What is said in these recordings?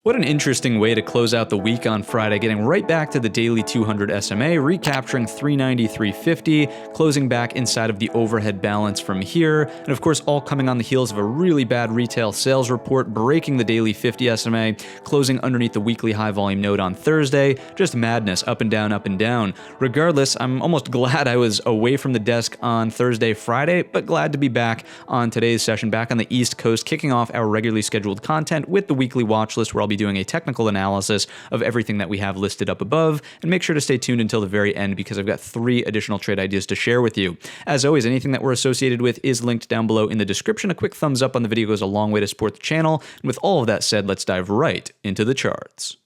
What an interesting way to close out the week on Friday, getting right back to the daily 200 SMA, recapturing 390, closing back inside of the overhead balance from here, and of course all coming on the heels of a really bad retail sales report, breaking the daily 50 SMA, closing underneath the weekly high volume node on Thursday. Just madness, up and down, up and down. Regardless, I'm almost glad I was away from the desk on Thursday, Friday, but glad to be back on today's session, back on the East Coast, kicking off our regularly scheduled content with the weekly watch list, where I'll be doing a technical analysis of everything that we have listed up above. And make sure to stay tuned until the very end, because I've got 3 additional trade ideas to share with you. As always, anything that we're associated with is linked down below in the description. A quick thumbs up on the video goes a long way to support the channel. And with all of that said, let's dive right into the charts.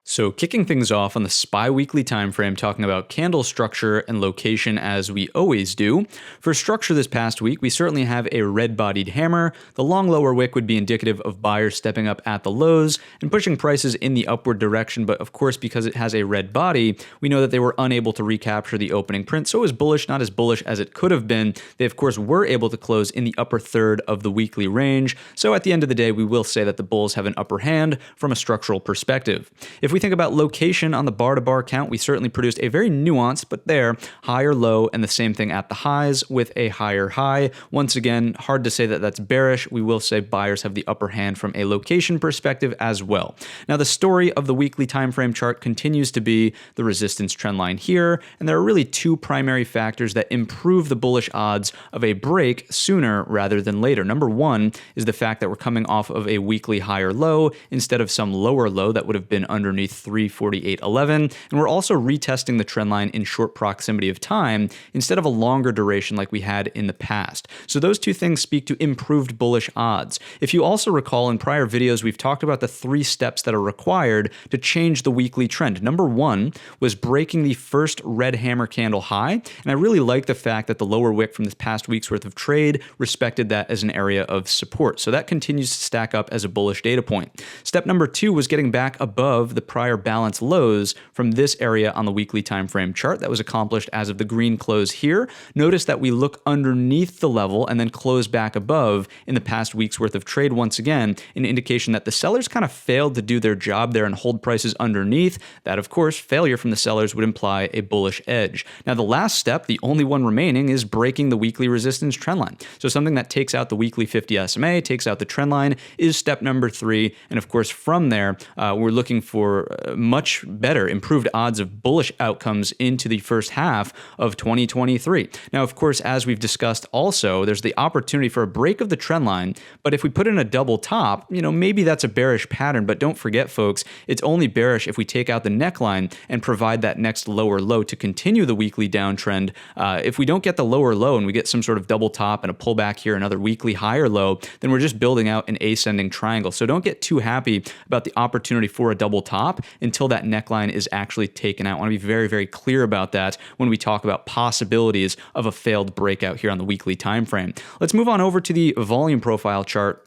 So kicking things off on the SPY weekly time frame, talking about candle structure and location as we always do. For structure this past week, we certainly have a red-bodied hammer. The long lower wick would be indicative of buyers stepping up at the lows and pushing prices in the upward direction, but of course, because it has a red body, we know that they were unable to recapture the opening print, so it was bullish, not as bullish as it could have been. They of course were able to close in the upper third of the weekly range, so at the end of the day, we will say that the bulls have an upper hand from a structural perspective. If we think about location on the bar-to-bar count, we certainly produced a very nuanced, but there, higher low, and the same thing at the highs with a higher high. Once again, hard to say that that's bearish. We will say buyers have the upper hand from a location perspective as well. Now, the story of the weekly time frame chart continues to be the resistance trend line here, and there are really 2 primary factors that improve the bullish odds of a break sooner rather than later. Number 1 is the fact that we're coming off of a weekly higher low instead of some lower low that would have been underneath 348.11, and we're also retesting the trend line in short proximity of time instead of a longer duration like we had in the past. So those 2 things speak to improved bullish odds. If you also recall, in prior videos, we've talked about the 3 steps that are required to change the weekly trend. Number 1 was breaking the first red hammer candle high, and I really like the fact that the lower wick from this past week's worth of trade respected that as an area of support. So that continues to stack up as a bullish data point. Step number 2 was getting back above the prior balance lows from this area on the weekly time frame chart. That was accomplished as of the green close here. Notice that we look underneath the level and then close back above in the past week's worth of trade, once again, an indication that the sellers kind of failed to do their job there and hold prices underneath. That, of course, failure from the sellers would imply a bullish edge. Now, the last step, the only one remaining, is breaking the weekly resistance trend line. So something that takes out the weekly 50 SMA, takes out the trend line, is step number 3. And of course, from there, we're looking for much better, improved odds of bullish outcomes into the first half of 2023. Now, of course, as we've discussed also, there's the opportunity for a break of the trend line, but if we put in a double top, maybe that's a bearish pattern, but don't forget, folks, it's only bearish if we take out the neckline and provide that next lower low to continue the weekly downtrend. If we don't get the lower low and we get some sort of double top and a pullback here, another weekly higher low, then we're just building out an ascending triangle. So don't get too happy about the opportunity for a double top until that neckline is actually taken out. I want to be very, very clear about that when we talk about possibilities of a failed breakout here on the weekly time frame. Let's move on over to the volume profile chart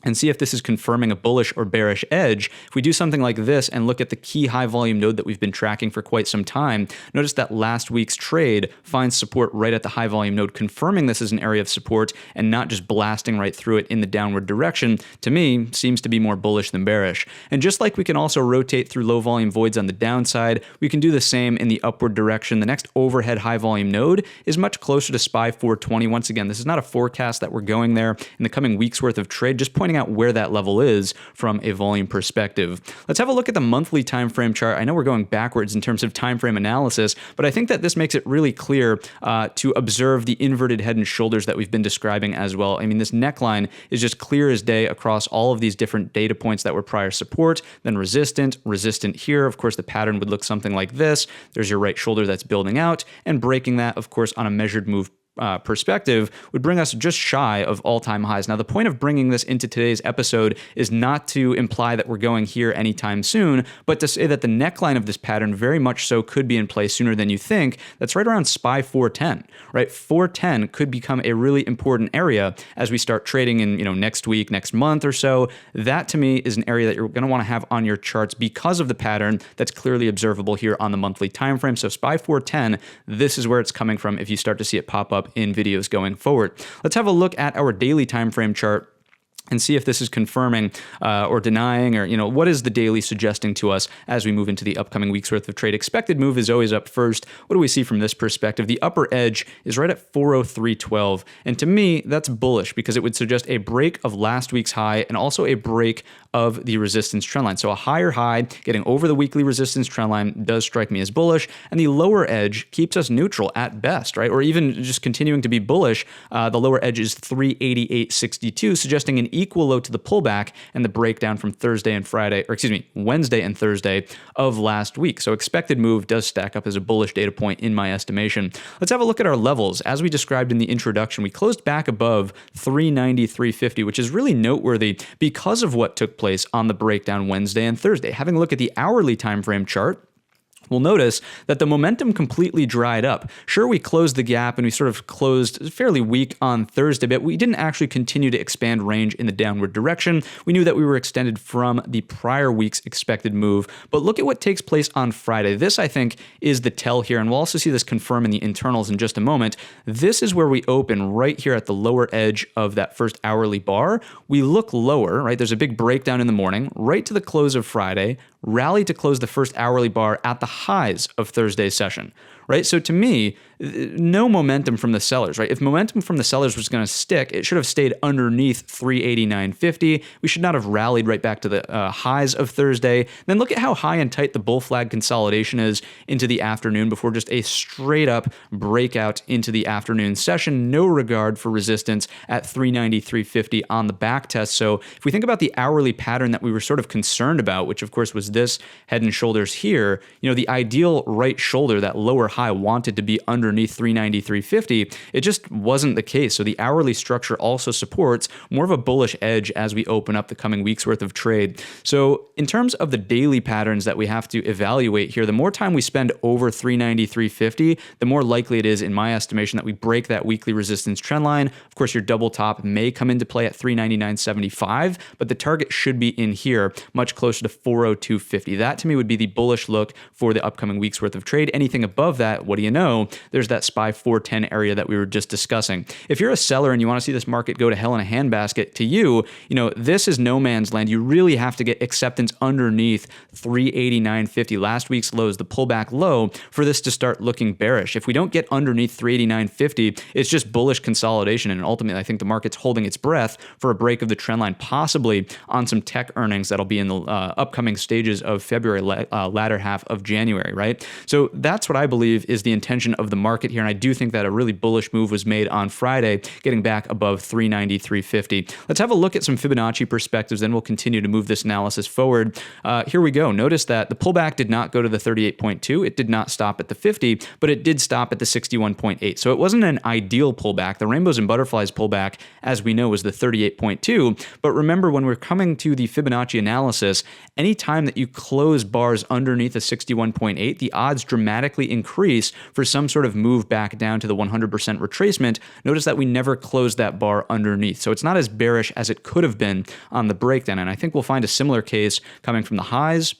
and see if this is confirming a bullish or bearish edge. If we do something like this and look at the key high volume node that we've been tracking for quite some time, notice that last week's trade finds support right at the high volume node, confirming this is an area of support and not just blasting right through it in the downward direction. To me, seems to be more bullish than bearish. And just like we can also rotate through low volume voids on the downside, we can do the same in the upward direction. The next overhead high volume node is much closer to SPY 420. Once again, this is not a forecast that we're going there in the coming week's worth of trade, just pointing out where that level is from a volume perspective. Let's have a look at the monthly time frame chart. I know we're going backwards in terms of time frame analysis, but I think that this makes it really clear to observe the inverted head and shoulders that we've been describing as well. I mean, this neckline is just clear as day across all of these different data points that were prior support, then resistant here. Of course, the pattern would look something like this. There's your right shoulder that's building out, and breaking that, of course, on a measured move perspective would bring us just shy of all-time highs. Now, the point of bringing this into today's episode is not to imply that we're going here anytime soon, but to say that the neckline of this pattern very much so could be in place sooner than you think. That's right around SPY 410, right? 410 could become a really important area as we start trading in, next week, next month or so. That to me is an area that you're going to want to have on your charts because of the pattern that's clearly observable here on the monthly time frame. So SPY 410, this is where it's coming from if you start to see it pop up up in videos going forward. Let's have a look at our daily time frame chart and see if this is confirming or denying, or what is the daily suggesting to us as we move into the upcoming week's worth of trade. Expected move is always up first. What do we see from this perspective? The upper edge is right at 403.12, and to me that's bullish because it would suggest a break of last week's high and also a break of the resistance trend line. So a higher high getting over the weekly resistance trend line does strike me as bullish, and the lower edge keeps us neutral at best, right? Or even just continuing to be bullish. The lower edge is 388.62, suggesting an equal low to the pullback and the breakdown from Wednesday and Thursday of last week. So expected move does stack up as a bullish data point in my estimation. Let's have a look at our levels. As we described in the introduction, we closed back above 393.50, which is really noteworthy because of what took place on the breakdown Wednesday and Thursday. Having a look at the hourly time frame chart, we'll notice that the momentum completely dried up. Sure, we closed the gap and we sort of closed fairly weak on Thursday, but we didn't actually continue to expand range in the downward direction. We knew that we were extended from the prior week's expected move, but look at what takes place on Friday. This, I think, is the tell here, and we'll also see this confirm in the internals in just a moment. This is where we open right here at the lower edge of that first hourly bar. We look lower, right? There's a big breakdown in the morning, right to the close of Friday, rally to close the first hourly bar at the highs of Thursday's session, right? So to me, no momentum from the sellers, right? If momentum from the sellers was going to stick, it should have stayed underneath 389.50. We should not have rallied right back to the highs of Thursday. Then look at how high and tight the bull flag consolidation is into the afternoon before just a straight up breakout into the afternoon session. No regard for resistance at 393.50 on the back test. So if we think about the hourly pattern that we were sort of concerned about, which of course was this head and shoulders here, the ideal right shoulder, that lower high, wanted to be underneath 393.50. It just wasn't the case. So the hourly structure also supports more of a bullish edge as we open up the coming week's worth of trade. So in terms of the daily patterns that we have to evaluate here, the more time we spend over 393.50, the more likely it is, in my estimation, that we break that weekly resistance trend line. Of course, your double top may come into play at 399.75, but the target should be in here, much closer to 402.50. That to me would be the bullish look for the upcoming week's worth of trade. Anything above that, what do you know? There's that SPY 410 area that we were just discussing. If you're a seller and you want to see this market go to hell in a handbasket, to you, this is no man's land. You really have to get acceptance underneath 389.50, last week's lows, the pullback low, for this to start looking bearish. If we don't get underneath 389.50, it's just bullish consolidation, and ultimately I think the market's holding its breath for a break of the trend line, possibly on some tech earnings that'll be in the upcoming stages of February, latter half of January, right? So that's what I believe is the intention of the market here, and I do think that a really bullish move was made on Friday, getting back above 393.50. Let's have a look at some Fibonacci perspectives, then we'll continue to move this analysis forward. Here we go. Notice that the pullback did not go to the 38.2. It did not stop at the 50, but it did stop at the 61.8. So it wasn't an ideal pullback. The rainbows and butterflies pullback, as we know, was the 38.2. But remember, when we're coming to the Fibonacci analysis, any time that you close bars underneath a 61.8, the odds dramatically increase for some sort of move back down to the 100% retracement. Notice that we never closed that bar underneath. So it's not as bearish as it could have been on the breakdown. And I think we'll find a similar case coming from the highs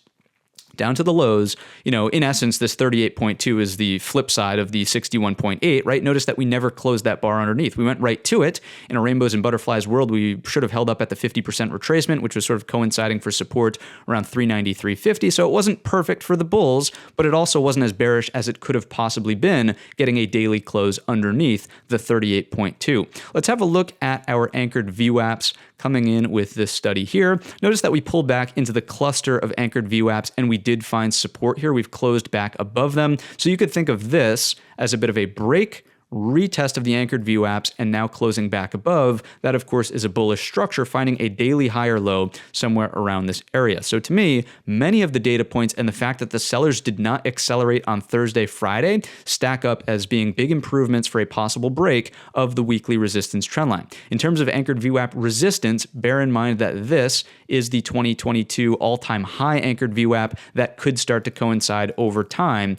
down to the lows. In essence, this 38.2 is the flip side of the 61.8, right? Notice that we never closed that bar underneath. We went right to it. In a rainbows and butterflies world, we should have held up at the 50% retracement, which was sort of coinciding for support around 393.50. So it wasn't perfect for the bulls, but it also wasn't as bearish as it could have possibly been, getting a daily close underneath the 38.2. Let's have a look at our anchored VWAPs coming in with this study here. Notice that we pulled back into the cluster of anchored VWAPs, and we did find support here. We've closed back above them. So you could think of this as a bit of a break, retest of the anchored VWAPs, and now closing back above. That, of course, is a bullish structure, finding a daily higher low somewhere around this area. So to me, many of the data points and the fact that the sellers did not accelerate on Thursday, Friday, stack up as being big improvements for a possible break of the weekly resistance trendline. In terms of anchored VWAP resistance, bear in mind that this is the 2022 all-time high anchored VWAP that could start to coincide over time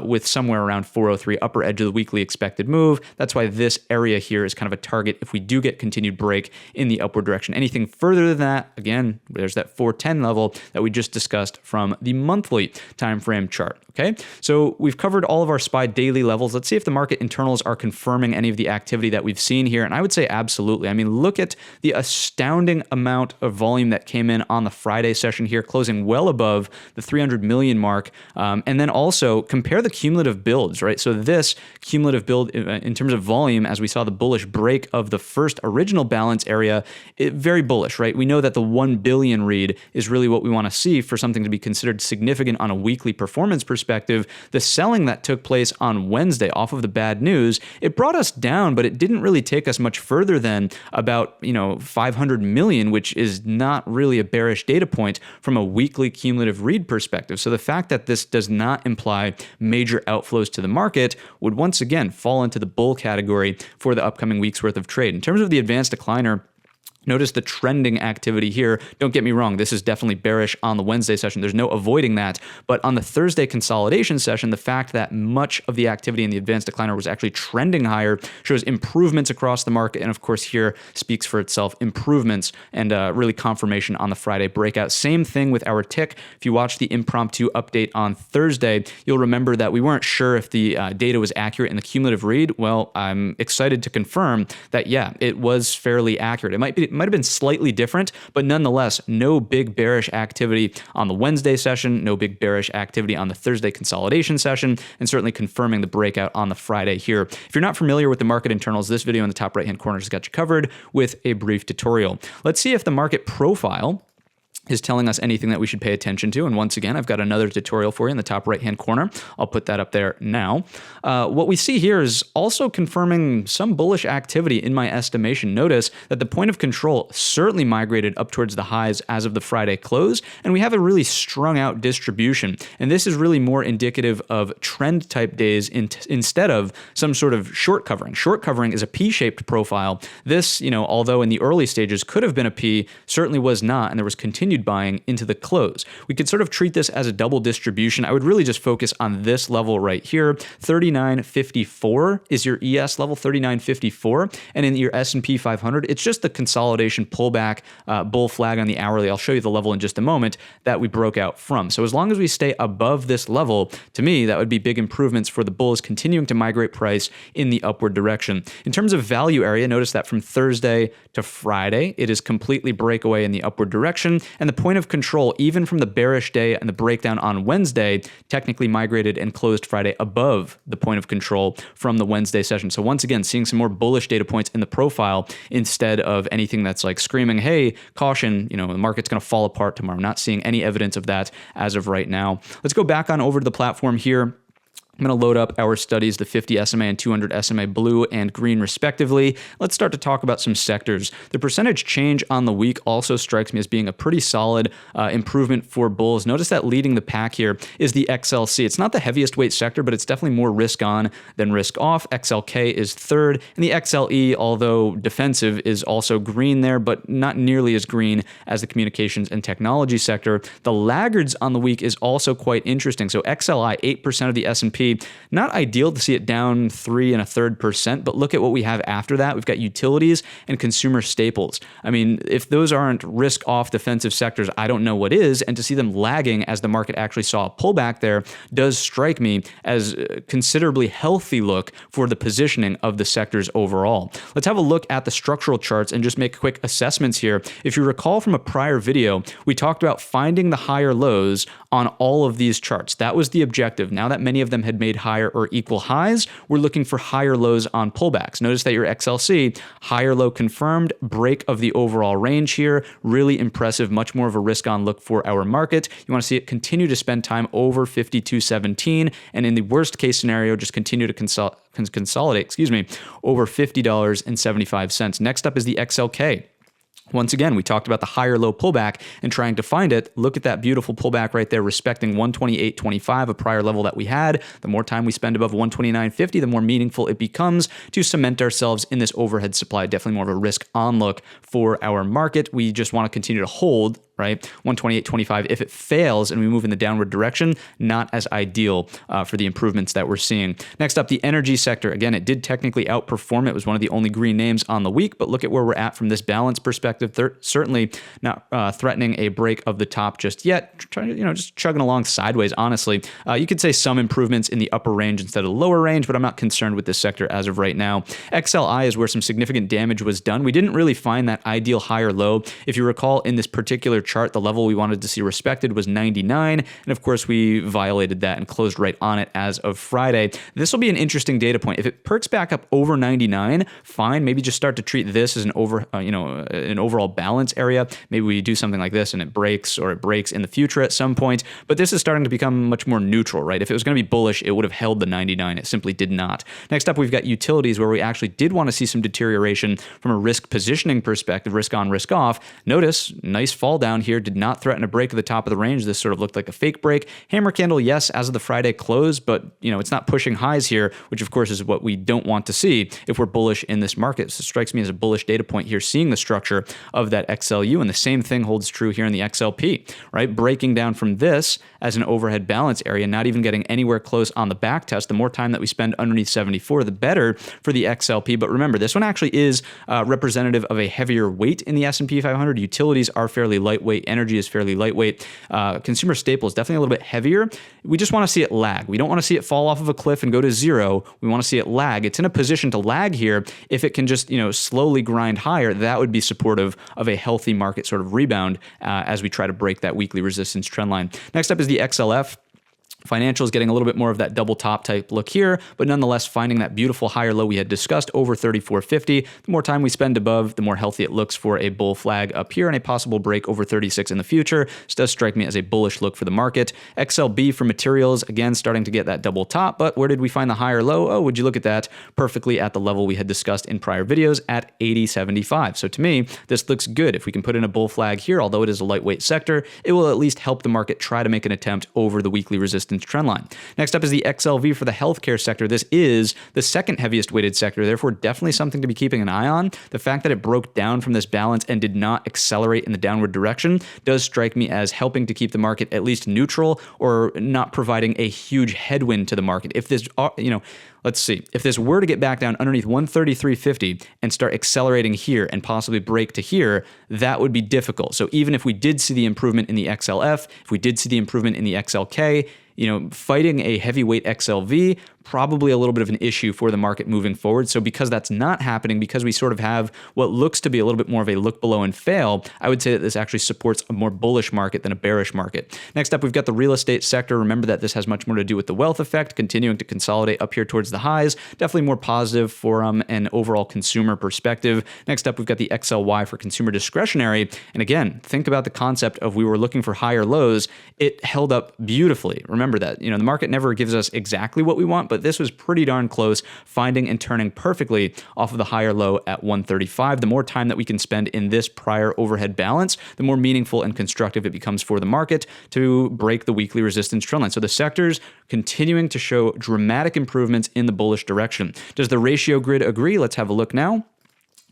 with somewhere around 403, upper edge of the weekly expected move. move. That's why this area here is kind of a target if we do get continued break in the upward direction. Anything further than that, again, there's that 410 level that we just discussed from the monthly time frame chart. Okay, so we've covered all of our SPY daily levels. Let's see if the market internals are confirming any of the activity that we've seen here. And I would say absolutely. I mean, look at the astounding amount of volume that came in on the Friday session here, closing well above the 300 million mark. And then also compare the cumulative builds, right? So this cumulative build in terms of volume, as we saw the bullish break of the first original balance area, very bullish, right? We know that the 1 billion read is really what we want to see for something to be considered significant on a weekly performance perspective. The selling that took place on Wednesday off of the bad news, it brought us down, but it didn't really take us much further than about 500 million, which is not really a bearish data point from a weekly cumulative read perspective. So the fact that this does not imply major outflows to the market would once again fall into the bull category for the upcoming week's worth of trade. In terms of the advanced decliner, notice the trending activity here. Don't get me wrong, this is definitely bearish on the Wednesday session. There's no avoiding that. But on the Thursday consolidation session, the fact that much of the activity in the advanced decliner was actually trending higher shows improvements across the market. And of course, here speaks for itself, improvements and really confirmation on the Friday breakout. Same thing with our tick. If you watch the impromptu update on Thursday, you'll remember that we weren't sure if the data was accurate in the cumulative read. Well, I'm excited to confirm that, yeah, it was fairly accurate. It might have been slightly different, but nonetheless, no big bearish activity on the Wednesday session, no big bearish activity on the Thursday consolidation session, and certainly confirming the breakout on the Friday here. If you're not familiar with the market internals, this video in the top right-hand corner has got you covered with a brief tutorial. Let's see if the market profile is telling us anything that we should pay attention to. And once again, I've got another tutorial for you in the top right-hand corner. I'll put that up there now. What we see here is also confirming some bullish activity in my estimation. Notice that the point of control certainly migrated up towards the highs as of the Friday close, and we have a really strung out distribution. And this is really more indicative of trend type days instead of some sort of short covering. Short covering is a P-shaped profile. This, although in the early stages could have been a P, certainly was not, and there was continued buying into the close. We could sort of treat this as a double distribution. I would really just focus on this level right here. 39.54 is your ES level, 39.54. And in your S&P 500, it's just the consolidation pullback bull flag on the hourly. I'll show you the level in just a moment that we broke out from. So as long as we stay above this level, to me, that would be big improvements for the bulls continuing to migrate price in the upward direction. In terms of value area, notice that from Thursday to Friday, it is completely breakaway in the upward direction. And the point of control, even from the bearish day and the breakdown on Wednesday, technically migrated and closed Friday above the point of control from the Wednesday session. So once again, seeing some more bullish data points in the profile instead of anything that's like screaming, hey, caution, the market's going to fall apart tomorrow. Not seeing any evidence of that as of right now. Let's go back on over to the platform here. I'm going to load up our studies, the 50 SMA and 200 SMA blue and green respectively. Let's start to talk about some sectors. The percentage change on the week also strikes me as being a pretty solid improvement for bulls. Notice that leading the pack here is the XLC. It's not the heaviest weight sector, but it's definitely more risk on than risk off. XLK is third, and the XLE, although defensive, is also green there, but not nearly as green as the communications and technology sector. The laggards on the week is also quite interesting. So XLI, 8% of the S&P. Not ideal to see it down 3.33%, but look at what we have after that. We've got utilities and consumer staples. I mean, if those aren't risk-off defensive sectors, I don't know what is. And to see them lagging as the market actually saw a pullback there does strike me as a considerably healthy look for the positioning of the sectors overall. Let's have a look at the structural charts and just make quick assessments here. If you recall from a prior video, we talked about finding the higher lows on all of these charts. That was the objective. Now that many of them had made higher or equal highs, we're looking for higher lows on pullbacks. Notice that your XLC, higher low confirmed, break of the overall range here, really impressive, much more of a risk on look for our market. You want to see it continue to spend time over 52.17, and in the worst case scenario, just continue to consolidate, over $50.75. Next up is the XLK. Once again, we talked about the higher low pullback and trying to find it. Look at that beautiful pullback right there, respecting 128.25, a prior level that we had. The more time we spend above 129.50, the more meaningful it becomes to cement ourselves in this overhead supply. Definitely more of a risk on look for our market. We just want to continue to hold right? 128.25. If it fails and we move in the downward direction, not as ideal for the improvements that we're seeing. Next up, the energy sector. Again, it did technically outperform. It was one of the only green names on the week, but look at where we're at from this balance perspective. Certainly not threatening a break of the top just yet. Just chugging along sideways, honestly. You could say some improvements in the upper range instead of the lower range, but I'm not concerned with this sector as of right now. XLI is where some significant damage was done. We didn't really find that ideal high or low. If you recall, in this particular chart, the level we wanted to see respected was 99, and of course we violated that and closed right on it as of Friday. This will be an interesting data point. If it perks back up over 99, fine. Maybe just start to treat this as an overall balance area. Maybe we do something like this and it breaks in the future at some point. But this is starting to become much more neutral, right? If it was going to be bullish, it would have held the 99. It simply did not. Next up, we've got utilities, where we actually did want to see some deterioration from a risk positioning perspective, risk on, risk off. Notice, nice fall down here, did not threaten a break at the top of the range. This sort of looked like a fake break. Hammer candle, yes, as of the Friday close, but it's not pushing highs here, which of course is what we don't want to see if we're bullish in this market. So it strikes me as a bullish data point here, seeing the structure of that XLU, and the same thing holds true here in the XLP, right? Breaking down from this as an overhead balance area, not even getting anywhere close on the back test. The more time that we spend underneath 74, the better for the XLP. But remember, this one actually is representative of a heavier weight in the S&P 500. Utilities are fairly lightweight. Energy is fairly lightweight. Consumer staples definitely a little bit heavier. We just want to see it lag. We don't want to see it fall off of a cliff and go to zero. We want to see it lag. It's in a position to lag here. If it can just slowly grind higher, that would be supportive of a healthy market sort of rebound as we try to break that weekly resistance trend line. Next up is the XLF. Financials getting a little bit more of that double top type look here, but nonetheless finding that beautiful higher low we had discussed over 34.50. The more time we spend above, the more healthy it looks for a bull flag up here and a possible break over 36 in the future. This does strike me as a bullish look for the market. XLB for materials, again, starting to get that double top, but where did we find the higher low? Oh, would you look at that? Perfectly at the level we had discussed in prior videos at 80.75. So to me, this looks good. If we can put in a bull flag here, although it is a lightweight sector, it will at least help the market try to make an attempt over the weekly resistance trend line. Next up is the XLV for the healthcare sector. This is the second heaviest weighted sector, therefore definitely something to be keeping an eye on. The fact that it broke down from this balance and did not accelerate in the downward direction does strike me as helping to keep the market at least neutral or not providing a huge headwind to the market. If this, let's see, if this were to get back down underneath 133.50 and start accelerating here and possibly break to here, that would be difficult. So even if we did see the improvement in the XLF, if we did see the improvement in the XLK, fighting a heavyweight XLV, probably a little bit of an issue for the market moving forward. So because that's not happening, because we sort of have what looks to be a little bit more of a look below and fail, I would say that this actually supports a more bullish market than a bearish market. Next up, we've got the real estate sector. Remember that this has much more to do with the wealth effect, continuing to consolidate up here towards the highs. Definitely more positive for an overall consumer perspective. Next up, we've got the XLY for consumer discretionary. And again, think about the concept of we were looking for higher lows. It held up beautifully. Remember that, the market never gives us exactly what we want, but this was pretty darn close, finding and turning perfectly off of the higher low at 135. The more time that we can spend in this prior overhead balance, the more meaningful and constructive it becomes for the market to break the weekly resistance trend line. So the sectors continuing to show dramatic improvements in the bullish direction. Does the ratio grid agree? Let's have a look now.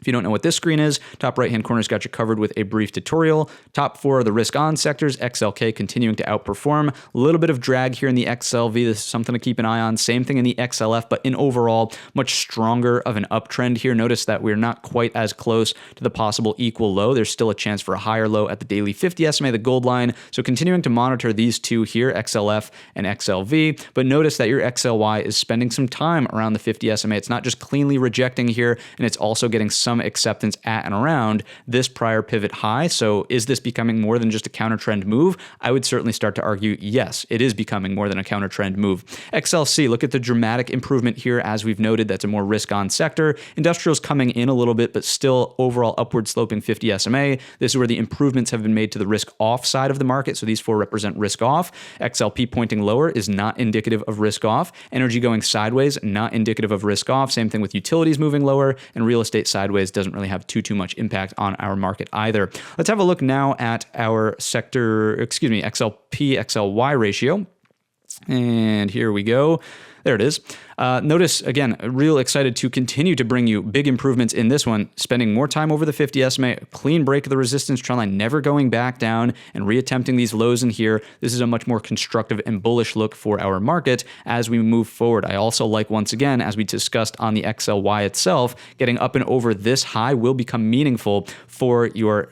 If you don't know what this screen is, top right-hand corner's got you covered with a brief tutorial. Top four are the risk-on sectors, XLK continuing to outperform. A little bit of drag here in the XLV. This is something to keep an eye on. Same thing in the XLF, but in overall, much stronger of an uptrend here. Notice that we're not quite as close to the possible equal low. There's still a chance for a higher low at the daily 50 SMA, the gold line. So continuing to monitor these two here, XLF and XLV. But notice that your XLY is spending some time around the 50 SMA. It's not just cleanly rejecting here, and it's also getting some acceptance at and around this prior pivot high. So is this becoming more than just a counter trend move? I would certainly start to argue, yes, it is becoming more than a counter trend move. XLC, look at the dramatic improvement here. As we've noted, that's a more risk on sector. Industrials coming in a little bit, but still overall upward sloping 50 SMA. This is where the improvements have been made to the risk off side of the market. So these four represent risk off. XLP pointing lower is not indicative of risk off. Energy going sideways, not indicative of risk off. Same thing with utilities moving lower, and real estate sideways doesn't really have too much impact on our market either. Let's have a look now at our XLP XLY ratio. And here we go. There it is. Notice, again, real excited to continue to bring you big improvements in this one, spending more time over the 50 SMA, a clean break of the resistance trend line, never going back down and reattempting these lows in here. This is a much more constructive and bullish look for our market as we move forward. I also like, once again, as we discussed on the XLY itself, getting up and over this high will become meaningful for your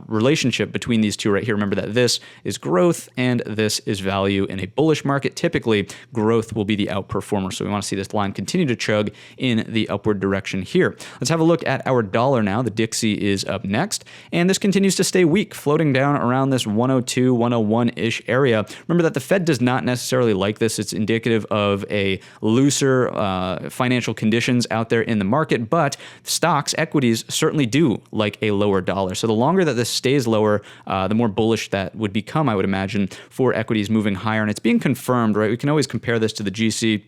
relationship between these two right here. Remember that this is growth and this is value. In a bullish market, typically growth will be the outperformer. So we want to see this line continue to chug in the upward direction here. Let's have a look at our dollar now. The Dixie is up next, and this continues to stay weak, floating down around this 102, 101-ish area. Remember that the Fed does not necessarily like this. It's indicative of a looser financial conditions out there in the market, but stocks, equities certainly do like a lower dollar. So the longer that this stays lower, the more bullish that would become, I would imagine, for equities moving higher. And it's being confirmed, right? We can always compare this to the GC,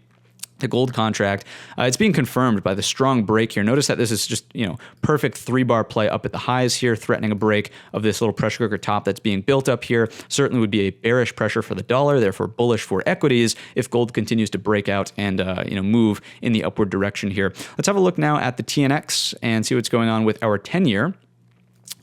the gold contract. It's being confirmed by the strong break here. Notice that this is just, perfect 3-bar play up at the highs here, threatening a break of this little pressure cooker top that's being built up here. Certainly would be a bearish pressure for the dollar, therefore bullish for equities if gold continues to break out and, move in the upward direction here. Let's have a look now at the TNX and see what's going on with our 10-year.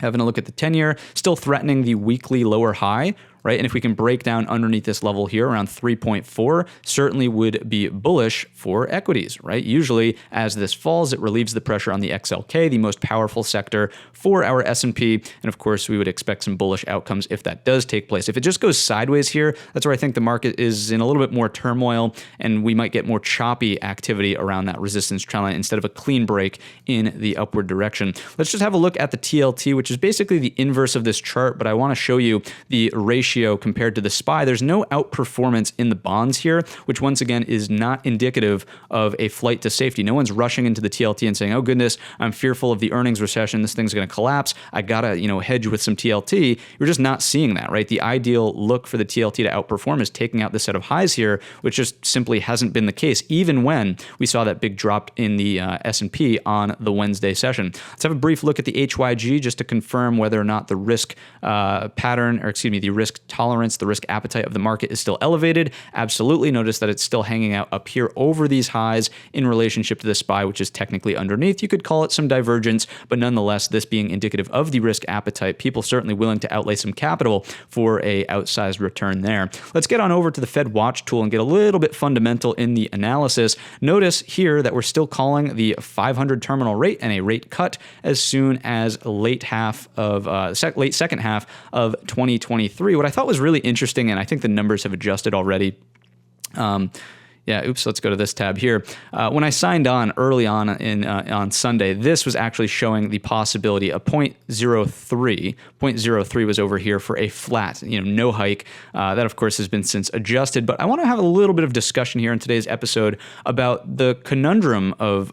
Having a look at the 10-year, still threatening the weekly lower high, right? And if we can break down underneath this level here around 3.4, certainly would be bullish for equities, right? Usually as this falls, it relieves the pressure on the XLK, the most powerful sector for our S&P. And of course, we would expect some bullish outcomes if that does take place. If it just goes sideways here, that's where I think the market is in a little bit more turmoil, and we might get more choppy activity around that resistance trend line instead of a clean break in the upward direction. Let's just have a look at the TLT, which is basically the inverse of this chart, but I want to show you the ratio compared to the SPY. There's no outperformance in the bonds here, which once again is not indicative of a flight to safety. No one's rushing into the TLT and saying, oh goodness, I'm fearful of the earnings recession. This thing's going to collapse. I got to, hedge with some TLT. You're just not seeing that, right? The ideal look for the TLT to outperform is taking out the set of highs here, which just simply hasn't been the case, even when we saw that big drop in the S&P on the Wednesday session. Let's have a brief look at the HYG just to confirm whether or not the risk the risk tolerance, the risk appetite of the market is still elevated. Absolutely. Notice that it's still hanging out up here over these highs in relationship to the SPY, which is technically underneath. You could call it some divergence, but nonetheless, this being indicative of the risk appetite, people certainly willing to outlay some capital for a outsized return there. Let's get on over to the Fed Watch tool and get a little bit fundamental in the analysis. Notice here that we're still calling the 500 terminal rate and a rate cut as soon as late second half of 2023. What I thought was really interesting, and I think the numbers have adjusted already. Let's go to this tab here. When I signed on early on on Sunday, this was actually showing the possibility of 0.03. 0.03 was over here for a flat, no hike. That, of course, has been since adjusted. But I want to have a little bit of discussion here in today's episode about the conundrum of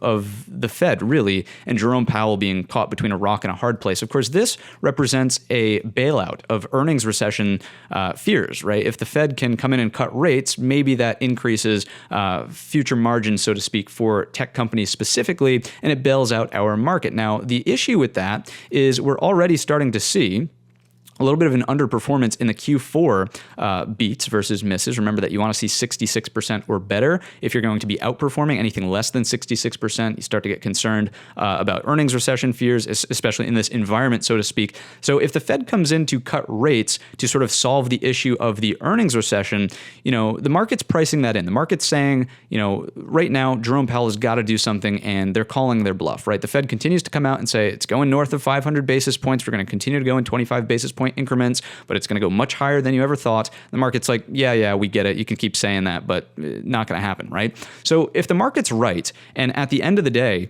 the Fed, really, and Jerome Powell being caught between a rock and a hard place. Of course, this represents a bailout of earnings recession fears, right? If the Fed can come in and cut rates, maybe that increases future margins, so to speak, for tech companies specifically, and it bails out our market. Now, the issue with that is we're already starting to see a little bit of an underperformance in the Q4 beats versus misses. Remember that you want to see 66% or better. If you're going to be outperforming anything less than 66%, you start to get concerned about earnings recession fears, especially in this environment, so to speak. So if the Fed comes in to cut rates to sort of solve the issue of the earnings recession, the market's pricing that in. The market's saying, right now, Jerome Powell has got to do something, and they're calling their bluff, right? The Fed continues to come out and say it's going north of 500 basis points. We're going to continue to go in 25 basis point increments, but it's going to go much higher than you ever thought. The market's like, yeah, we get it. You can keep saying that, but not going to happen, right? So if the market's right, and at the end of the day,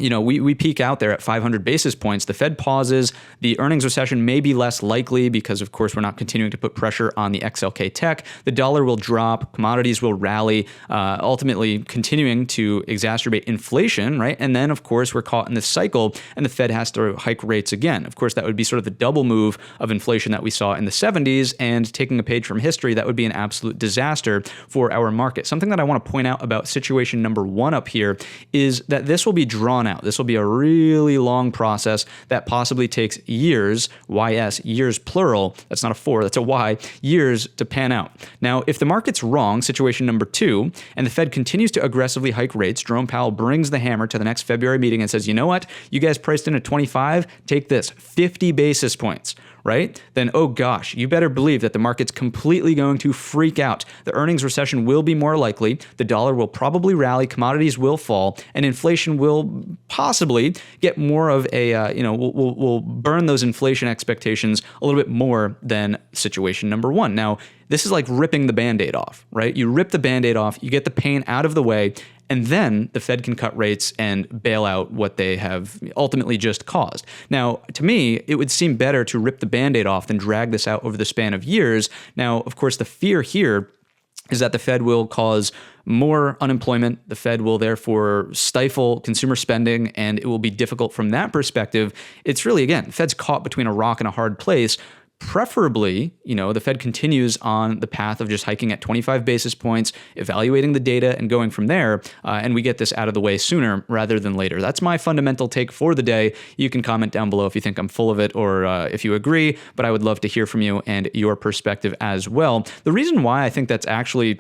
we peak out there at 500 basis points. The Fed pauses. The earnings recession may be less likely because, of course, we're not continuing to put pressure on the XLK tech. The dollar will drop. Commodities will rally, ultimately continuing to exacerbate inflation, right? And then, of course, we're caught in this cycle and the Fed has to hike rates again. Of course, that would be sort of the double move of inflation that we saw in the 70s, and taking a page from history, that would be an absolute disaster for our market. Something that I want to point out about situation number one up here is that this will be drawn out. This will be a really long process that possibly takes years, YS, years plural. That's not a 4, that's a Y, years to pan out. Now, if the market's wrong, situation number 2, and the Fed continues to aggressively hike rates, Jerome Powell brings the hammer to the next February meeting and says, you know what? You guys priced in at 25, take this, 50 basis points. Right? Then, oh gosh, you better believe that the market's completely going to freak out. The earnings recession will be more likely. The dollar will probably rally. Commodities will fall, and inflation will possibly get more of a, we'll burn those inflation expectations a little bit more than situation number 1. Now, this is like ripping the Band-Aid off, right? You rip the Band-Aid off, you get the pain out of the way, and then the Fed can cut rates and bail out what they have ultimately just caused. Now, to me, it would seem better to rip the Band-Aid off than drag this out over the span of years. Now, of course, the fear here is that the Fed will cause more unemployment. The Fed will therefore stifle consumer spending, and it will be difficult from that perspective. It's really, again, the Fed's caught between a rock and a hard place. Preferably, the Fed continues on the path of just hiking at 25 basis points, evaluating the data and going from there, and we get this out of the way sooner rather than later. That's my fundamental take for the day. You can comment down below if you think I'm full of it or if you agree, but I would love to hear from you and your perspective as well. The reason why I think that's actually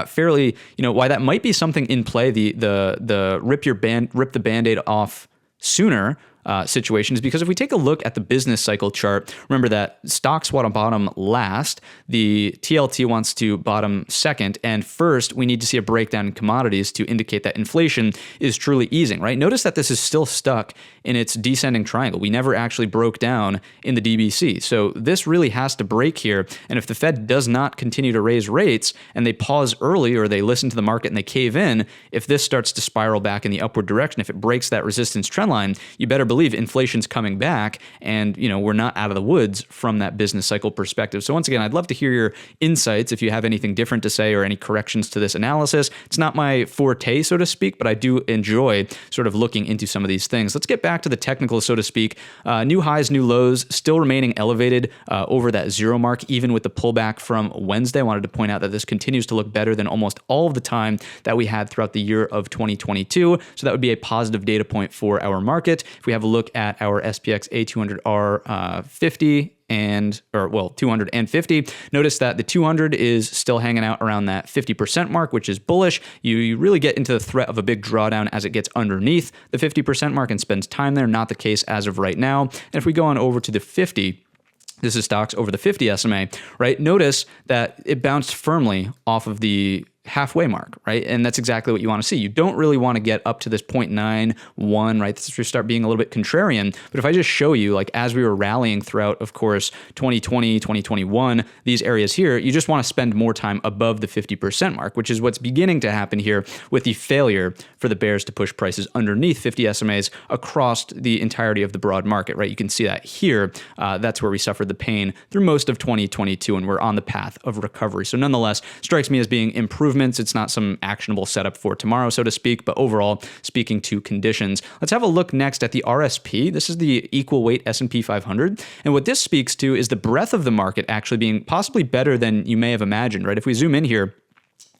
fairly, why that might be something in play, the rip the Band-Aid off sooner situation is because if we take a look at the business cycle chart, remember that stocks want to bottom last, the TLT wants to bottom second, and first we need to see a breakdown in commodities to indicate that inflation is truly easing, right? Notice that this is still stuck in its descending triangle. We never actually broke down in the DBC. So this really has to break here. And if the Fed does not continue to raise rates and they pause early or they listen to the market and they cave in, if this starts to spiral back in the upward direction, if it breaks that resistance trend line, you better believe inflation's coming back and, we're not out of the woods from that business cycle perspective. So once again, I'd love to hear your insights if you have anything different to say or any corrections to this analysis. It's not my forte, so to speak, but I do enjoy sort of looking into some of these things. Let's get back to the technical, so to speak. New highs, new lows, still remaining elevated over that 0 mark, even with the pullback from Wednesday. I wanted to point out that this continues to look better than almost all of the time that we had throughout the year of 2022. So that would be a positive data point for our market. If we have a look at our SPX A200R 50 250. Notice that the 200 is still hanging out around that 50% mark, which is bullish. You really get into the threat of a big drawdown as it gets underneath the 50% mark and spends time there. Not the case as of right now. And if we go on over to the 50, this is stocks over the 50 SMA, right? Notice that it bounced firmly off of the halfway mark, right? And that's exactly what you want to see. You don't really want to get up to this 0.91, right? This is where you start being a little bit contrarian. But if I just show you, like as we were rallying throughout, of course, 2020, 2021, these areas here, you just want to spend more time above the 50% mark, which is what's beginning to happen here with the failure for the bears to push prices underneath 50 SMAs across the entirety of the broad market, right? You can see that here. That's where we suffered the pain through most of 2022, and we're on the path of recovery. So nonetheless, strikes me as being improved. It's not some actionable setup for tomorrow, so to speak, but overall, speaking to conditions. Let's have a look next at the RSP. This is the equal weight S&P 500. And what this speaks to is the breadth of the market actually being possibly better than you may have imagined, right? If we zoom in here,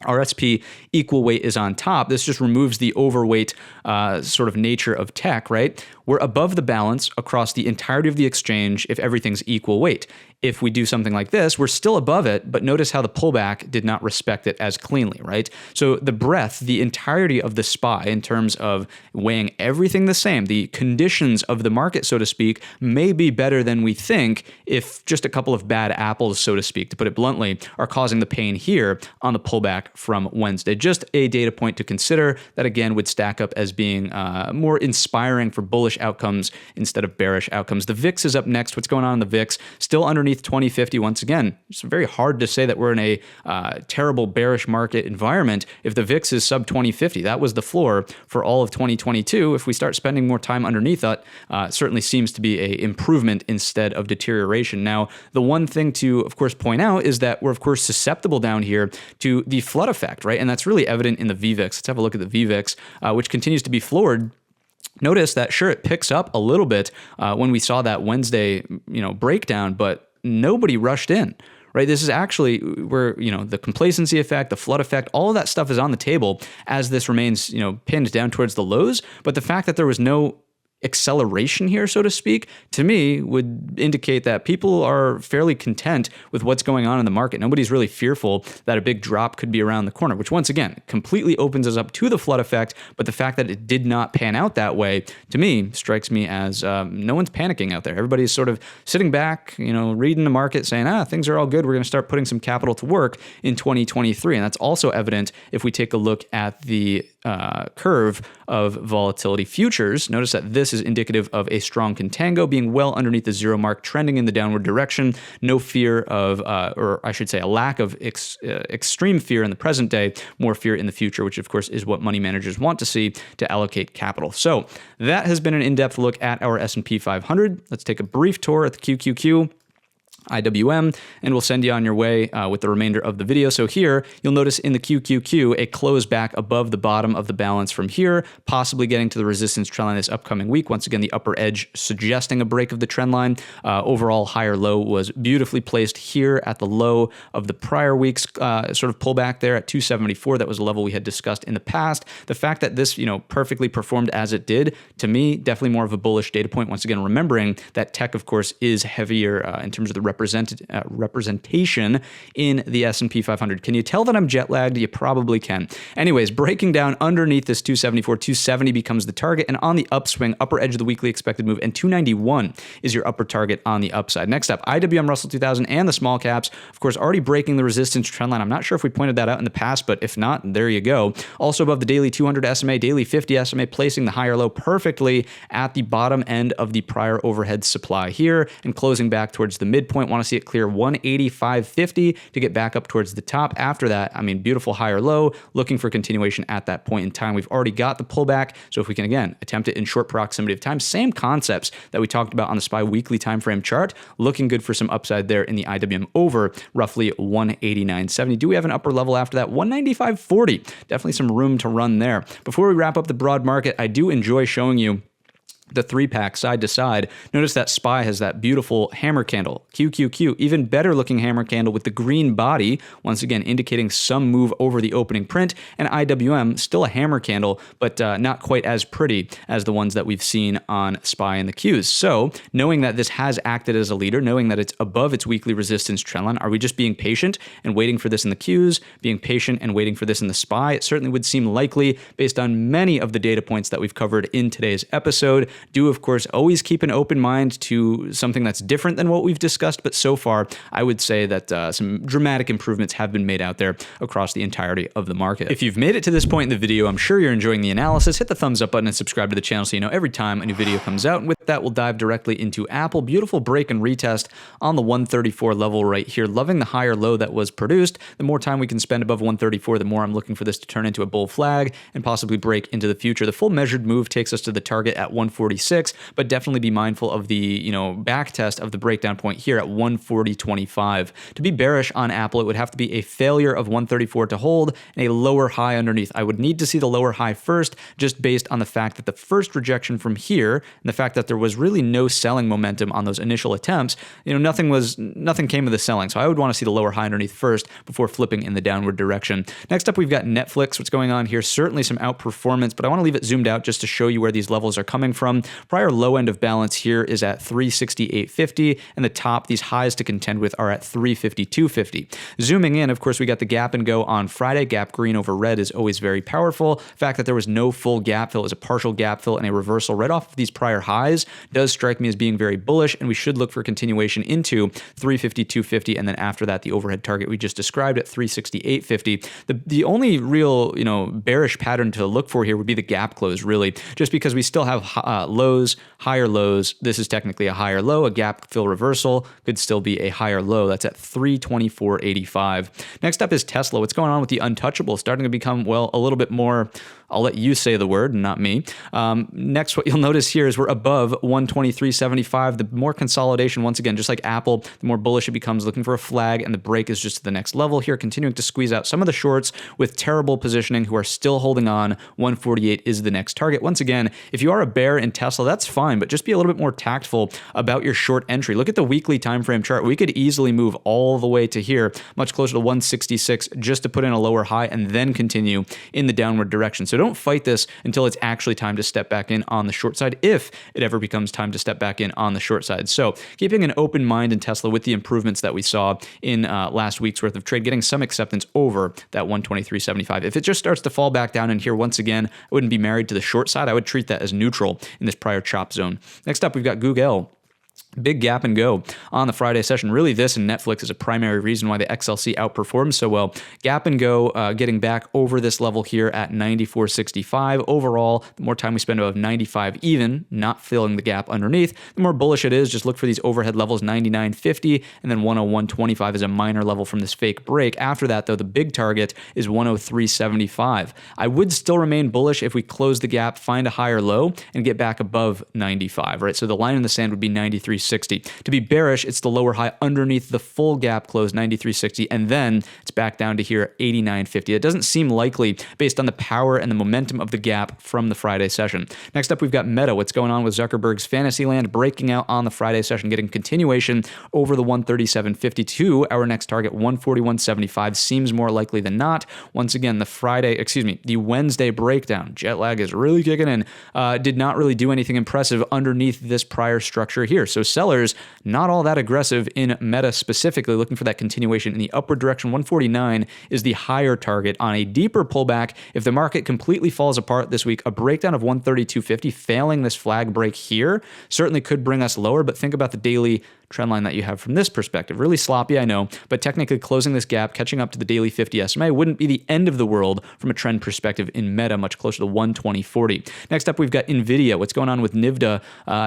RSP equal weight is on top. This just removes the overweight sort of nature of tech, right? We're above the balance across the entirety of the exchange if everything's equal weight. If we do something like this, we're still above it, but notice how the pullback did not respect it as cleanly, right? So the breadth, the entirety of the SPY in terms of weighing everything the same, the conditions of the market, so to speak, may be better than we think if just a couple of bad apples, so to speak, to put it bluntly, are causing the pain here on the pullback from Wednesday. Just a data point to consider that, again, would stack up as being more inspiring for bullish outcomes instead of bearish outcomes. The VIX is up next. What's going on in the VIX? Still underneath 2050. Once again, it's very hard to say that we're in a terrible bearish market environment if the VIX is sub 2050. That was the floor for all of 2022. If we start spending more time underneath that, it certainly seems to be an improvement instead of deterioration. Now, the one thing to, of course, point out is that we're, of course, susceptible down here to the flood effect, right? And that's really evident in the VVIX. Let's have a look at the VVIX, which continues to be floored. Notice that, sure, it picks up a little bit when we saw that Wednesday, breakdown, but nobody rushed in, right? This is actually where, the complacency effect, the flood effect, all of that stuff is on the table as this remains, pinned down towards the lows. But the fact that there was no acceleration here, so to speak, to me would indicate that people are fairly content with what's going on in the market. Nobody's really fearful that a big drop could be around the corner, which once again completely opens us up to the flood effect. But the fact that it did not pan out that way, to me, strikes me as no one's panicking out there. Everybody's sort of sitting back, reading the market, saying, things are all good. We're going to start putting some capital to work in 2023. And that's also evident if we take a look at the curve of volatility futures. Notice that this is indicative of a strong contango being well underneath the zero mark, trending in the downward direction. No fear of, or I should say a lack of extreme fear in the present day, more fear in the future, which of course is what money managers want to see to allocate capital. So that has been an in-depth look at our S&P 500. Let's take a brief tour at the QQQ, IWM, and we'll send you on your way with the remainder of the video. So here, you'll notice in the QQQ, a close back above the bottom of the balance from here, possibly getting to the resistance trend line this upcoming week. Once again, the upper edge suggesting a break of the trend line. Overall, higher low was beautifully placed here at the low of the prior week's sort of pullback there at 274. That was a level we had discussed in the past. The fact that this, perfectly performed as it did, to me, definitely more of a bullish data point. Once again, remembering that tech, of course, is heavier in terms of the representation in the S&P 500. Can you tell that I'm jet lagged? You probably can. Anyways, breaking down underneath this 274, 270 becomes the target, and on the upswing, upper edge of the weekly expected move, and 291 is your upper target on the upside. Next up, IWM Russell 2000 and the small caps, of course, already breaking the resistance trend line. I'm not sure if we pointed that out in the past, but if not, there you go. Also above the daily 200 SMA, daily 50 SMA, placing the higher low perfectly at the bottom end of the prior overhead supply here, and closing back towards the midpoint. Want to see it clear 185.50 to get back up towards the top. After that, beautiful higher low, looking for continuation at that point in time. We've already got the pullback, so if we can again attempt it in short proximity of time, same concepts that we talked about on the SPY weekly time frame chart, looking good for some upside there in the IWM over roughly 189.70. Do we have an upper level after that? 195.40. Definitely some room to run there. Before we wrap up the broad market, I do enjoy showing you the 3-pack side to side. Notice that SPY has that beautiful hammer candle. QQQ, even better looking hammer candle with the green body, once again indicating some move over the opening print. And IWM, still a hammer candle, but not quite as pretty as the ones that we've seen on SPY and the Qs. So knowing that this has acted as a leader, knowing that it's above its weekly resistance trend line, are we just being patient and waiting for this in the Qs, being patient and waiting for this in the SPY? It certainly would seem likely based on many of the data points that we've covered in today's episode. Do, of course, always keep an open mind to something that's different than what we've discussed, but so far, I would say that some dramatic improvements have been made out there across the entirety of the market. If you've made it to this point in the video, I'm sure you're enjoying the analysis. Hit the thumbs up button and subscribe to the channel so you know every time a new video comes out. And with that, we'll dive directly into Apple. Beautiful break and retest on the 134 level right here. Loving the higher low that was produced. The more time we can spend above 134, the more I'm looking for this to turn into a bull flag and possibly break into the future. The full measured move takes us to the target at 146, but definitely be mindful of the, back test of the breakdown point here at 140.25. To be bearish on Apple, it would have to be a failure of 134 to hold and a lower high underneath. I would need to see the lower high first, just based on the fact that the first rejection from here and the fact that there was really no selling momentum on those initial attempts, nothing came of the selling. So I would want to see the lower high underneath first before flipping in the downward direction. Next up, we've got Netflix. What's going on here? Certainly some outperformance, but I want to leave it zoomed out just to show you where these levels are coming from. Prior low end of balance here is at 368.50, and the top, these highs to contend with, are at 352.50. Zooming in, of course, we got the gap and go on Friday. Gap green over red is always very powerful. The fact that there was no full gap fill, it was a partial gap fill and a reversal right off of these prior highs does strike me as being very bullish, and we should look for continuation into 352.50, and then after that, the overhead target we just described at 368.50. The only real, bearish pattern to look for here would be the gap close, really, just because we still have lows, higher lows. This is technically a higher low. A gap fill reversal could still be a higher low. That's at 324.85. Next up is Tesla. What's going on with the untouchable? Starting to become, a little bit more I'll let you say the word and not me. Next, what you'll notice here is we're above 123.75. The more consolidation, once again, just like Apple, the more bullish it becomes, looking for a flag, and the break is just to the next level here, continuing to squeeze out some of the shorts with terrible positioning who are still holding on. 148 is the next target. Once again, if you are a bear in Tesla, that's fine, but just be a little bit more tactful about your short entry. Look at the weekly time frame chart. We could easily move all the way to here, much closer to 166, just to put in a lower high and then continue in the downward direction. So don't fight this until it's actually time to step back in on the short side, if it ever becomes time to step back in on the short side. So keeping an open mind in Tesla with the improvements that we saw in last week's worth of trade, getting some acceptance over that 123.75. If it just starts to fall back down in here, once again, I wouldn't be married to the short side. I would treat that as neutral in this prior chop zone. Next up, we've got GOOGL. Big gap and go on the Friday session. Really, this and Netflix is a primary reason why the XLC outperformed so well. Gap and go getting back over this level here at 94.65. Overall, the more time we spend above 95 even, not filling the gap underneath, the more bullish it is. Just look for these overhead levels, 99.50, and then 101.25 is a minor level from this fake break. After that, though, the big target is 103.75. I would still remain bullish if we close the gap, find a higher low, and get back above 95, right? So the line in the sand would be 93.60. To be bearish, it's the lower high underneath the full gap close, 93.60, and then it's back down to here, 89.50. It doesn't seem likely based on the power and the momentum of the gap from the Friday session. Next up, we've got Meta. What's going on with Zuckerberg's Fantasyland breaking out on the Friday session, getting continuation over the 137.52. Our next target, 141.75, seems more likely than not. Once again, the Wednesday breakdown, jet lag is really kicking in, did not really do anything impressive underneath this prior structure here. So sellers, not all that aggressive in Meta specifically, looking for that continuation in the upward direction. 149 is the higher target on a deeper pullback. If the market completely falls apart this week, a breakdown of 132.50, failing this flag break here, certainly could bring us lower, but think about the daily trend line that you have from this perspective. Really sloppy, I know, but technically closing this gap, catching up to the daily 50 SMA wouldn't be the end of the world from a trend perspective in Meta, much closer to 120.40. Next up, we've got NVIDIA. What's going on with NVDA?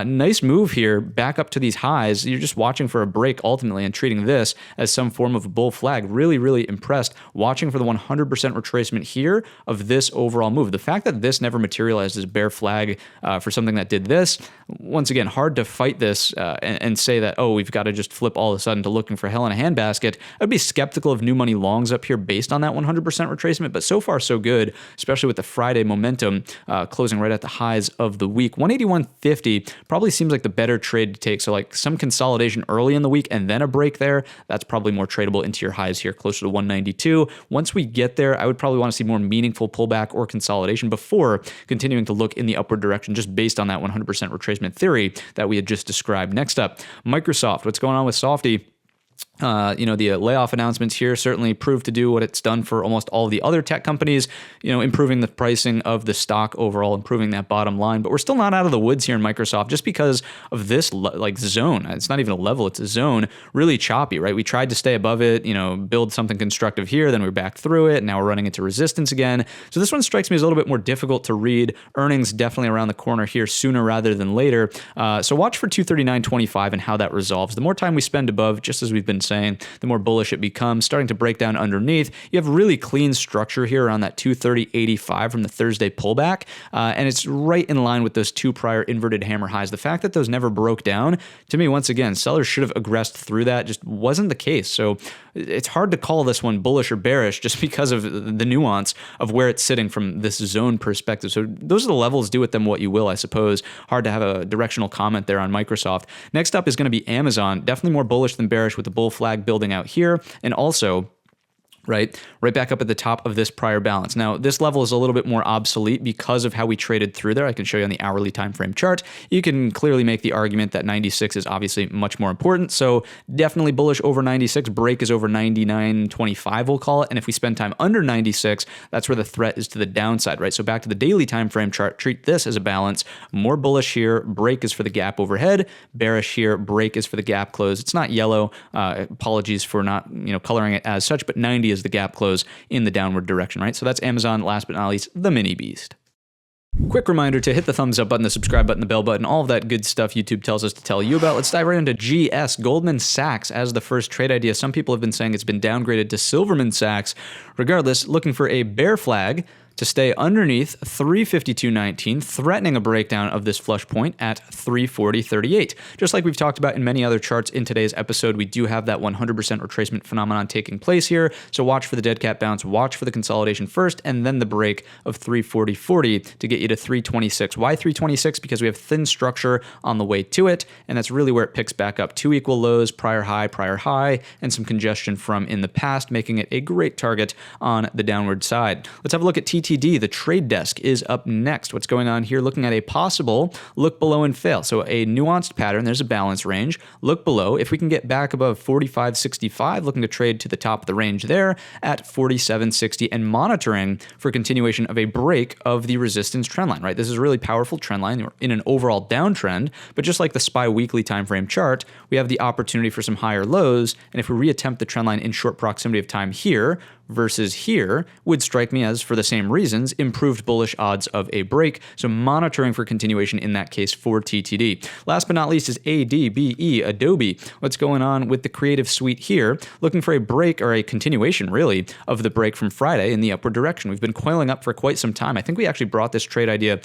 Nice move here, back up to these highs. You're just watching for a break ultimately and treating this as some form of a bull flag. Really, really impressed. Watching for the 100% retracement here of this overall move. The fact that this never materialized as a bear flag for something that did this, once again, hard to fight this and say that, oh, we've got to just flip all of a sudden to looking for hell in a handbasket. I'd be skeptical of new money longs up here based on that 100% retracement, but so far so good, especially with the Friday momentum closing right at the highs of the week. 181.50 probably seems like the better trade to take. So like some consolidation early in the week and then a break there, that's probably more tradable into your highs here, closer to 192. Once we get there, I would probably want to see more meaningful pullback or consolidation before continuing to look in the upward direction, just based on that 100% retracement theory that we had just described. Next up, Microsoft. What's going on with Softy? The layoff announcements here certainly proved to do what it's done for almost all of the other tech companies, improving the pricing of the stock overall, improving that bottom line. But we're still not out of the woods here in Microsoft just because of this zone. It's not even a level, it's a zone, really choppy, right? We tried to stay above it, build something constructive here, then we're back through it, and now we're running into resistance again. So this one strikes me as a little bit more difficult to read. Earnings definitely around the corner here sooner rather than later. So watch for 239.25 and how that resolves. The more time we spend above, just as we've been saying, the more bullish it becomes, starting to break down underneath. You have really clean structure here around that 230.85 from the Thursday pullback, and it's right in line with those two prior inverted hammer highs. The fact that those never broke down, to me, once again, sellers should have aggressed through that, just wasn't the case. So it's hard to call this one bullish or bearish just because of the nuance of where it's sitting from this zone perspective. So those are the levels, do with them what you will, I suppose. Hard to have a directional comment there on Microsoft. Next up is going to be Amazon, definitely more bullish than bearish with the bull flag building out here, and also right back up at the top of this prior balance. Now, this level is a little bit more obsolete because of how we traded through there. I can show you on the hourly time frame chart. You can clearly make the argument that 96 is obviously much more important. So definitely bullish over 96. Break is over 99.25, we'll call it. And if we spend time under 96, that's where the threat is to the downside, right? So back to the daily time frame chart, treat this as a balance. More bullish here. Break is for the gap overhead. Bearish here. Break is for the gap close. It's not yellow. Apologies for not coloring it as such, but 90 is the gap close in the downward direction, right? So that's Amazon, last but not least, the mini beast. Quick reminder to hit the thumbs up button, the subscribe button, the bell button, all of that good stuff YouTube tells us to tell you about. Let's dive right into GS, Goldman Sachs, as the first trade idea. Some people have been saying it's been downgraded to Silverman Sachs. Regardless, looking for a bear flag to stay underneath 352.19, threatening a breakdown of this flush point at 340.38. Just like we've talked about in many other charts in today's episode, we do have that 100% retracement phenomenon taking place here. So watch for the dead cat bounce, watch for the consolidation first, and then the break of 340.40 to get you to 326. Why 326? Because we have thin structure on the way to it, and that's really where it picks back up. Two equal lows, prior high, and some congestion from in the past, making it a great target on the downward side. Let's have a look at TTD. The trade desk is up next. What's going on here? Looking at a possible look below and fail. So a nuanced pattern. There's a balance range. Look below. If we can get back above 45.65, looking to trade to the top of the range there at 47.60 and monitoring for continuation of a break of the resistance trend line, right? This is a really powerful trend line. We're in an overall downtrend, but just like the SPY weekly time frame chart, we have the opportunity for some higher lows. And if we reattempt the trend line in short proximity of time here versus here, would strike me as, for the same reasons, improved bullish odds of a break. So monitoring for continuation in that case for TTD. Last but not least is ADBE, Adobe. What's going on with the creative suite here? Looking for a break, or a continuation really, of the break from Friday in the upward direction. We've been coiling up for quite some time. I think we actually brought this trade idea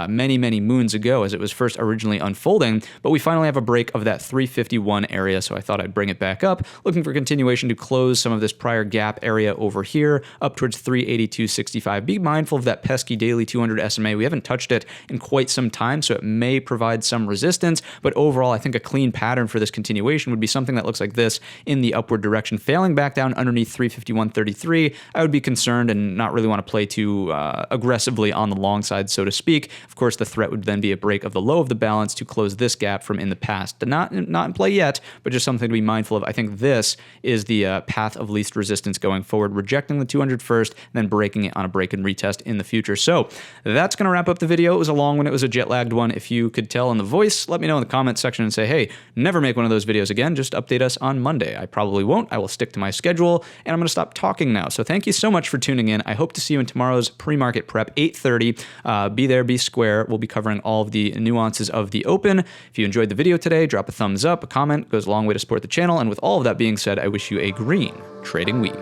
many moons ago as it was first originally unfolding, but we finally have a break of that 351 area, so I thought I'd bring it back up. Looking for continuation to close some of this prior gap area over here up towards 382.65. Be mindful of that pesky daily 200 SMA. We haven't touched it in quite some time, so it may provide some resistance, but overall I think a clean pattern for this continuation would be something that looks like this in the upward direction. Failing back down underneath 351.33, I would be concerned and not really want to play too aggressively on the long side, so to speak. Of course, the threat would then be a break of the low of the balance to close this gap from in the past. Not in play yet, but just something to be mindful of. I think this is the path of least resistance going forward. Rejecting the 200 first, and then breaking it on a break and retest in the future. So that's going to wrap up the video. It was a long one. It was a jet-lagged one. If you could tell in the voice, let me know in the comment section and say, hey, never make one of those videos again. Just update us on Monday. I probably won't. I will stick to my schedule, and I'm going to stop talking now. So thank you so much for tuning in. I hope to see you in tomorrow's pre-market prep, 8:30. Be there, be square. We'll be covering all of the nuances of the open. If you enjoyed the video today, drop a thumbs up. A comment goes a long way to support the channel. And with all of that being said, I wish you a green trading week.